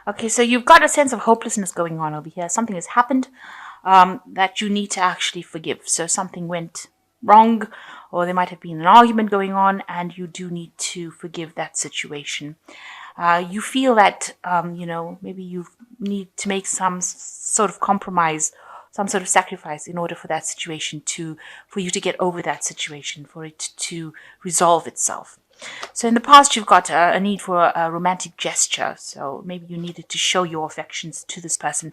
Okay, so you've got a sense of hopelessness going on over here. Something has happened that you need to actually forgive. So something went wrong, or there might have been an argument going on, and you do need to forgive that situation. You feel that, maybe you need to make some sort of compromise, some sort of sacrifice in order for that situation for you to get over that situation, for it to resolve itself. So in the past, you've got a need for a romantic gesture. So maybe you needed to show your affections to this person.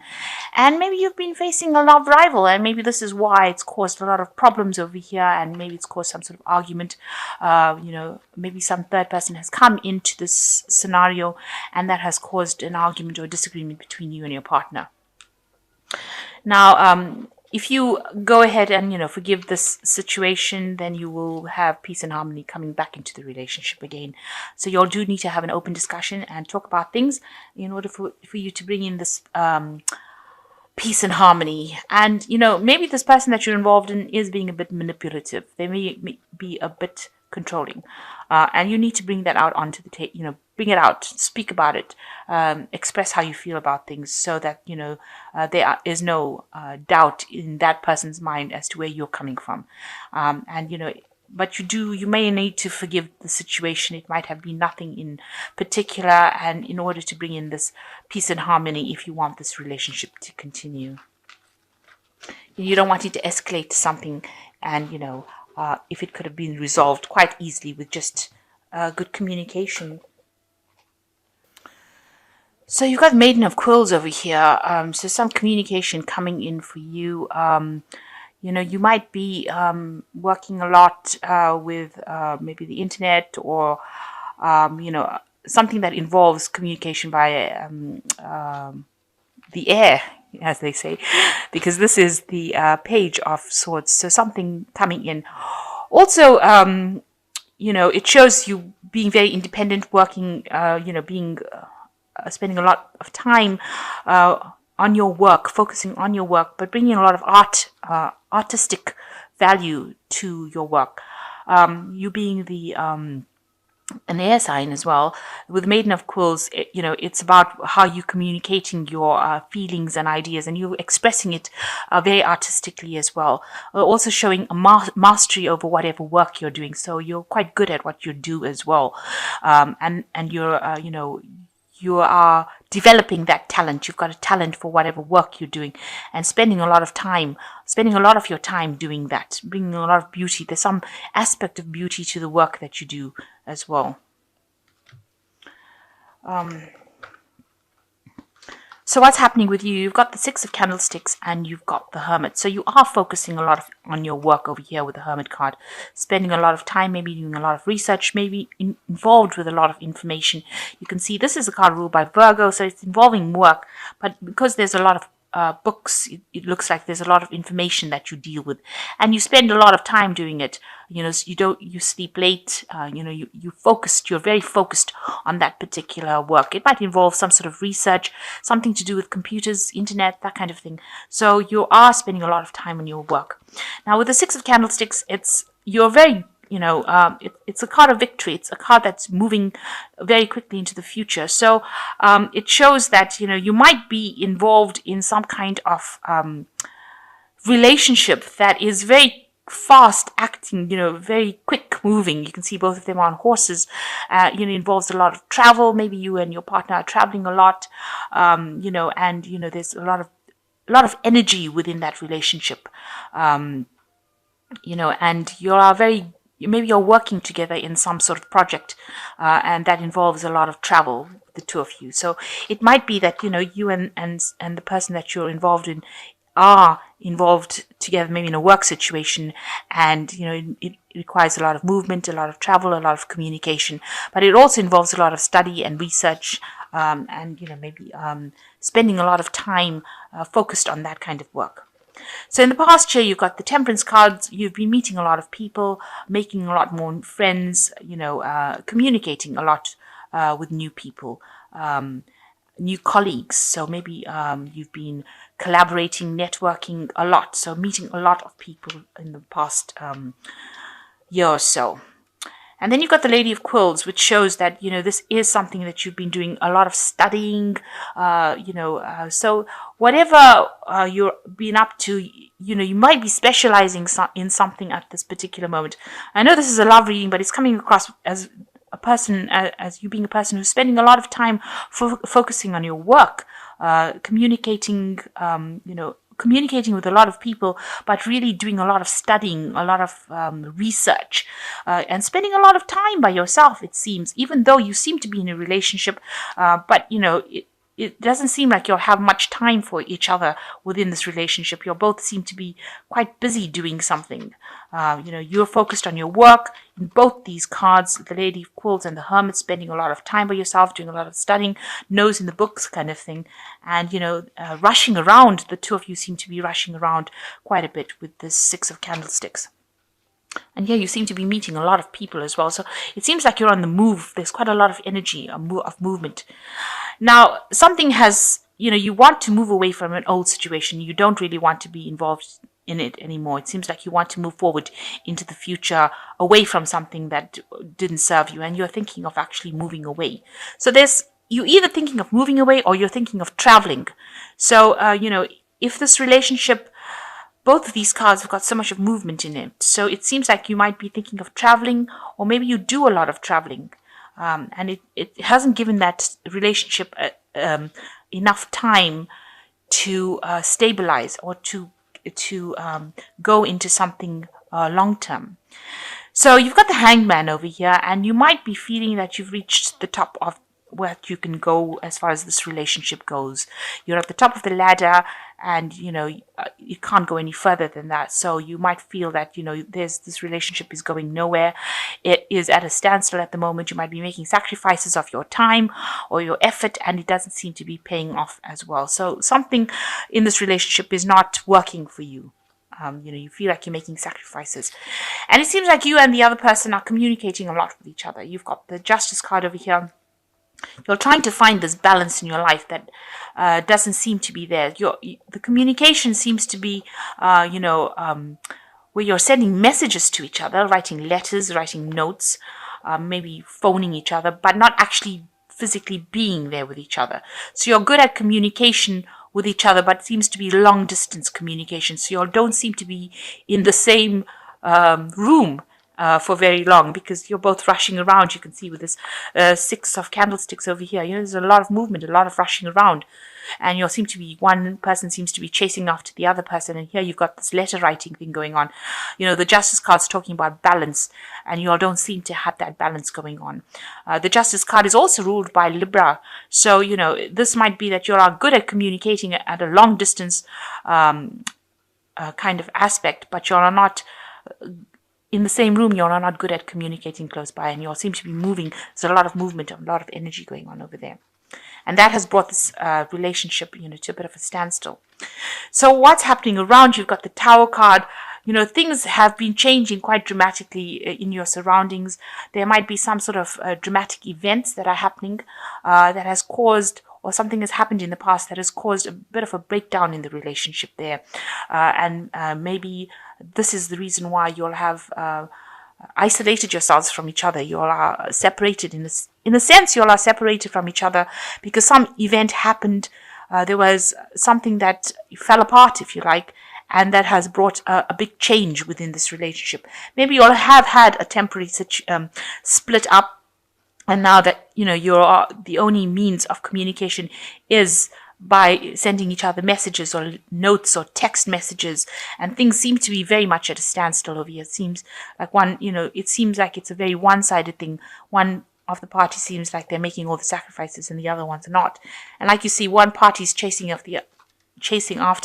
And maybe you've been facing a love rival, and maybe this is why it's caused a lot of problems over here, and maybe it's caused some sort of argument. Maybe some third person has come into this scenario, and that has caused an argument or disagreement between you and your partner. Now, if you go ahead and forgive this situation, then you will have peace and harmony coming back into the relationship again. So you all do need to have an open discussion and talk about things in order for you to bring in this peace and harmony. And maybe this person that you're involved in is being a bit manipulative. They may be a bit controlling, and you need to bring that out onto the table. Bring it out, speak about it, express how you feel about things, so that there is no doubt in that person's mind as to where you're coming from. But you may need to forgive the situation. It might have been nothing in particular, and in order to bring in this peace and harmony, if you want this relationship to continue, you don't want it to escalate to something, and if it could have been resolved quite easily with just good communication. So you've got Maiden of Quills over here. So some communication coming in for you. You might be working a lot with maybe the internet, or something that involves communication via the air, as they say, because this is the Page of Swords. So something coming in. Also, it shows you being very independent, working, being spending a lot of time on your work, focusing on your work, but bringing a lot of artistic value to your work. You being an air sign as well, with Maiden of Quills, it's about how you're communicating your feelings and ideas, and you're expressing it very artistically as well. Also showing a mastery over whatever work you're doing, so you're quite good at what you do as well, and you're you are developing that talent. You've got a talent for whatever work you're doing, and spending a lot of your time doing that, bringing a lot of beauty. There's some aspect of beauty to the work that you do as well. So what's happening with you? You've got the Six of Candlesticks and you've got the Hermit. So you are focusing a lot on your work over here with the Hermit card, spending a lot of time, maybe doing a lot of research, maybe involved with a lot of information. You can see this is a card ruled by Virgo, so it's involving work, but because there's a lot of books, it looks like there's a lot of information that you deal with, and you spend a lot of time doing it. You sleep late. You're very focused on that particular work. It might involve some sort of research, something to do with computers, internet, that kind of thing. So you are spending a lot of time on your work. Now with the Six of Candlesticks, you're very it's a card of victory. It's a card that's moving very quickly into the future. So it shows that you might be involved in some kind of relationship that is very fast acting, very quick moving. You can see both of them on horses. Involves a lot of travel. Maybe you and your partner are traveling a lot. And there's a lot of energy within that relationship. And you are maybe you're working together in some sort of project, and that involves a lot of travel, the two of you. So it might be that you and the person that you're involved in are involved together, maybe in a work situation, and it requires a lot of movement, a lot of travel, a lot of communication, but it also involves a lot of study and research, and maybe spending a lot of time focused on that kind of work. So in the past year, you've got the Temperance cards. You've been meeting a lot of people, making a lot more friends, communicating a lot with new people, new colleagues. So maybe you've been collaborating, networking a lot. So meeting a lot of people in the past year or so. And then you've got the Lady of Quills, which shows that, this is something that you've been doing a lot of studying, so whatever you're been up to, you might be specializing in something at this particular moment. I know this is a love reading, but it's coming across as a person, as you being a person who's spending a lot of time focusing on your work, communicating, communicating with a lot of people, but really doing a lot of studying, a lot of research, and spending a lot of time by yourself, it seems, even though you seem to be in a relationship, but it doesn't seem like you'll have much time for each other within this relationship. You both seem to be quite busy doing something. You're focused on your work. In both these cards, the Lady of Quills and the Hermit, spending a lot of time by yourself, doing a lot of studying, nose in the books kind of thing. And, rushing around. The two of you seem to be rushing around quite a bit with this Six of Candlesticks. And yeah, you seem to be meeting a lot of people as well. So it seems like you're on the move. There's quite a lot of energy, of movement. Now, something has, you want to move away from an old situation. You don't really want to be involved in it anymore. It seems like you want to move forward into the future, away from something that didn't serve you, and you're thinking of actually moving away. So you're either thinking of moving away or you're thinking of traveling. So, if this relationship, both of these cards have got so much of movement in it. So it seems like you might be thinking of traveling, or maybe you do a lot of traveling. And it hasn't given that relationship enough time to stabilize or to go into something long term. So you've got the Hangman over here, and you might be feeling that you've reached the top of what you can go as far as this relationship goes. You're at the top of the ladder, and you can't go any further than that. So you might feel that this relationship is going nowhere. It is at a standstill at the moment. You might be making sacrifices of your time or your effort, and it doesn't seem to be paying off as well. So something in this relationship is not working for you. You feel like you're making sacrifices, and it seems like you and the other person are communicating a lot with each other. You've got the Justice card over here. You're trying to find this balance in your life that doesn't seem to be there. The communication seems to be, where you're sending messages to each other, writing letters, writing notes, maybe phoning each other, but not actually physically being there with each other. So you're good at communication with each other, but it seems to be long distance communication. So you don't seem to be in the same room for very long, because you're both rushing around. You can see with this Six of Candlesticks over here, there's a lot of movement, a lot of rushing around, and one person seems to be chasing after the other person, and here you've got this letter writing thing going on. The Justice card's talking about balance, and you all don't seem to have that balance going on. The Justice card is also ruled by Libra, so this might be that you are good at communicating at a long distance kind of aspect, but you are not in the same room. You're not good at communicating close by, and you all seem to be moving. There's a lot of movement, a lot of energy going on over there. And that has brought this relationship, to a bit of a standstill. So what's happening around you? You've got the Tower card. Things have been changing quite dramatically in your surroundings. There might be some sort of dramatic events that are happening that has caused, or something has happened in the past that has caused a bit of a breakdown in the relationship there. And maybe this is the reason why you'll have isolated yourselves from each other. You all are separated in a sense. You all are separated from each other because some event happened. There was something that fell apart, if you like, and that has brought a big change within this relationship. Maybe you all have had a temporary split up, and now that you're the only means of communication is by sending each other messages or notes or text messages, and things seem to be very much at a standstill over here. It seems like it seems like it's a very one-sided thing. One of the parties seems like they're making all the sacrifices and the other ones are not. And like you see, one party is chasing after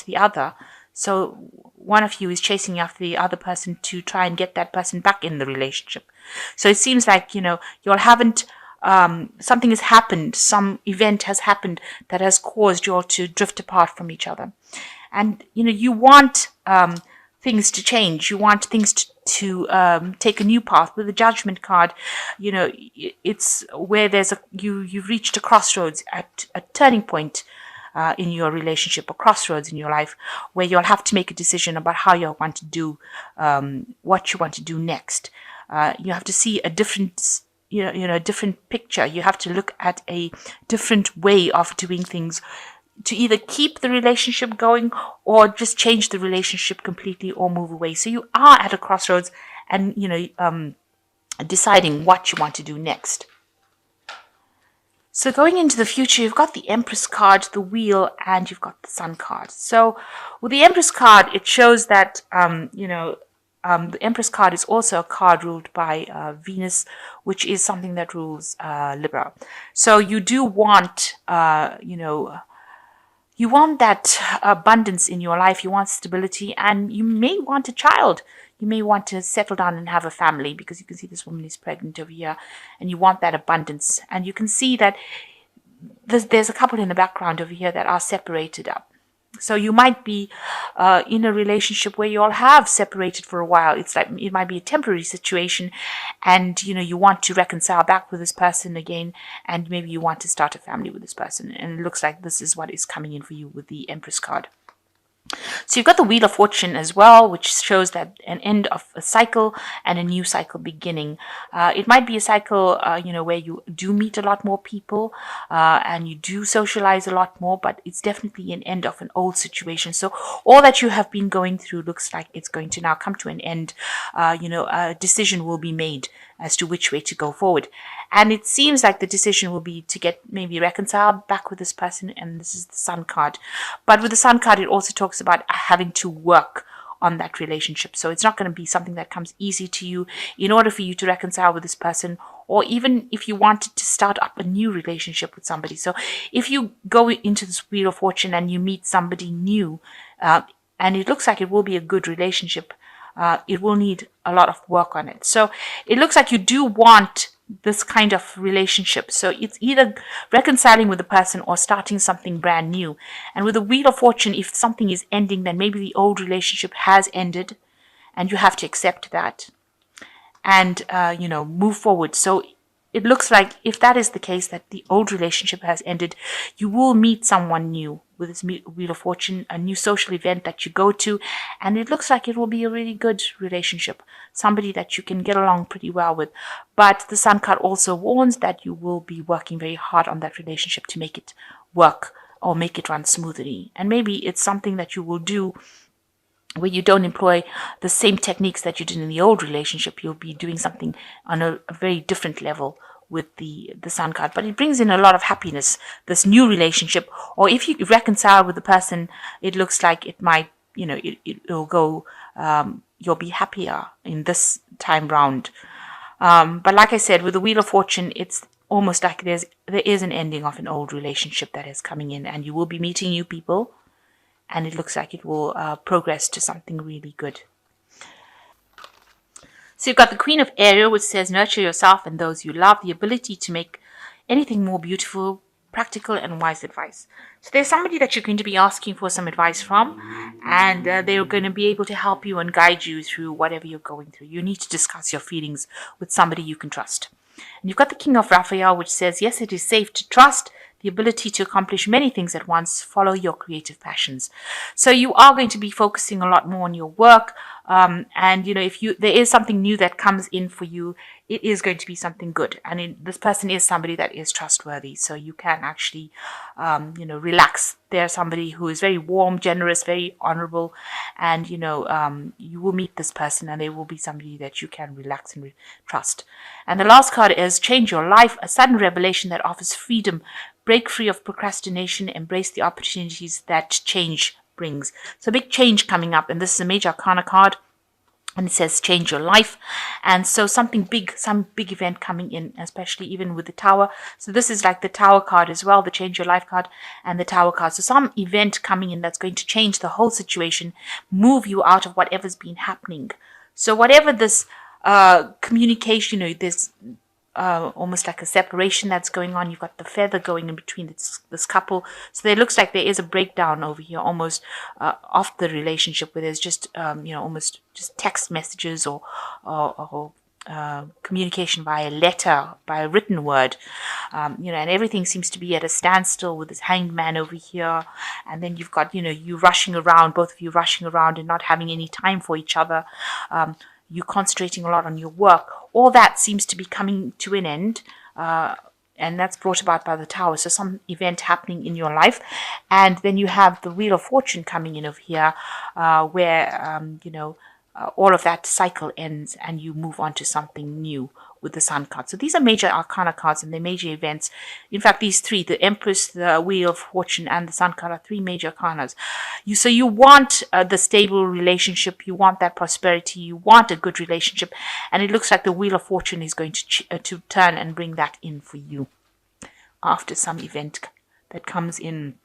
the other. So one of you is chasing after the other person to try and get that person back in the relationship. So it seems like, you all haven't, something has happened, some event has happened that has caused you all to drift apart from each other. And, you want things to change. You want things to take a new path. With the Judgment card, it's where you've reached a crossroads, at a turning point in your relationship, or crossroads in your life, where you'll have to make a decision about how you want to do, what you want to do next. You have to see a different, a different picture. You have to look at a different way of doing things to either keep the relationship going or just change the relationship completely or move away. So you are at a crossroads and, deciding what you want to do next. So going into the future, you've got the Empress card, the Wheel, and you've got the Sun card. So with the Empress card, it shows that, the Empress card is also a card ruled by Venus, which is something that rules Libra. So you do want, you want that abundance in your life. You want stability, and you may want a child. You may want to settle down and have a family, because you can see this woman is pregnant over here, and you want that abundance. And you can see that there's a couple in the background over here that are separated up. So you might be in a relationship where you all have separated for a while. It's like it might be a temporary situation, and you want to reconcile back with this person again, and maybe you want to start a family with this person. And it looks like this is what is coming in for you with the Empress card. So you've got the Wheel of Fortune as well, which shows that an end of a cycle and a new cycle beginning. It might be a cycle, where you do meet a lot more people and you do socialize a lot more, but it's definitely an end of an old situation. So all that you have been going through looks like it's going to now come to an end. A decision will be made as to which way to go forward. And it seems like the decision will be to get maybe reconciled back with this person, and this is the Sun card. But with the Sun card, it also talks about having to work on that relationship. So it's not going to be something that comes easy to you in order for you to reconcile with this person, or even if you wanted to start up a new relationship with somebody. So if you go into this Wheel of Fortune and you meet somebody new, and it looks like it will be a good relationship, it will need a lot of work on it. So it looks like you do want this kind of relationship. So it's either reconciling with the person or starting something brand new. And with the Wheel of Fortune, if something is ending, then maybe the old relationship has ended and you have to accept that and, move forward. So it looks like if that is the case, that the old relationship has ended, you will meet someone new with this Wheel of Fortune, a new social event that you go to, and it looks like it will be a really good relationship, somebody that you can get along pretty well with. But the Sun card also warns that you will be working very hard on that relationship to make it work or make it run smoothly. And maybe it's something that you will do where you don't employ the same techniques that you did in the old relationship. You'll be doing something on a very different level with the Sun card. But it brings in a lot of happiness, this new relationship. Or if you reconcile with the person, it looks like it might, it'll go, you'll be happier in this time round. But like I said, with the Wheel of Fortune, it's almost like there is an ending of an old relationship that is coming in, and you will be meeting new people. And it looks like it will progress to something really good. So you've got the Queen of Ariel, which says, nurture yourself and those you love, the ability to make anything more beautiful, practical and wise advice. So there's somebody that you're going to be asking for some advice from, and they're going to be able to help you and guide you through whatever you're going through. You need to discuss your feelings with somebody you can trust. And you've got the King of Raphael, which says, yes, it is safe to trust, the ability to accomplish many things at once, follow your creative passions. So you are going to be focusing a lot more on your work. And, if there is something new that comes in for you, it is going to be something good. And this person is somebody that is trustworthy. So you can actually, relax. They're somebody who is very warm, generous, very honorable. And, you will meet this person and they will be somebody that you can relax and trust. And the last card is change your life, a sudden revelation that offers freedom. Break free of procrastination, embrace the opportunities that change brings. So big change coming up, and this is a major arcana card, and it says change your life. And so something big, some big event coming in, especially even with the Tower. So this is like the Tower card as well, the change your life card and the Tower card. So some event coming in that's going to change the whole situation, move you out of whatever's been happening. So whatever this communication, there's almost like a separation that's going on. You've got the feather going in between this couple. So it looks like there is a breakdown over here, almost of the relationship, where there's just almost just text messages or communication via letter, by a written word, and everything seems to be at a standstill with this hanged man over here. And then you've got you rushing around, both of you rushing around and not having any time for each other. you're concentrating a lot on your work, all that seems to be coming to an end. And that's brought about by the Tower. So some event happening in your life. And then you have the Wheel of Fortune coming in over here, where, all of that cycle ends and you move on to something new with the Sun card. So these are major arcana cards and they're major events. In fact, these three, the Empress, the Wheel of Fortune, and the Sun card, are three major arcanas. So you want the stable relationship, you want that prosperity, you want a good relationship, and it looks like the Wheel of Fortune is going to turn and bring that in for you after some event that comes in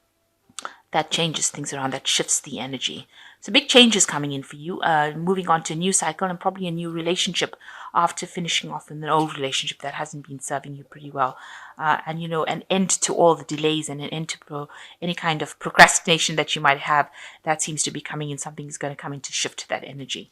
that changes things around, that shifts the energy. So big changes coming in for you, moving on to a new cycle and probably a new relationship after finishing off in an old relationship that hasn't been serving you pretty well. And, an end to all the delays and an end to any kind of procrastination that you might have. That seems to be coming in. Something is going to come in to shift that energy.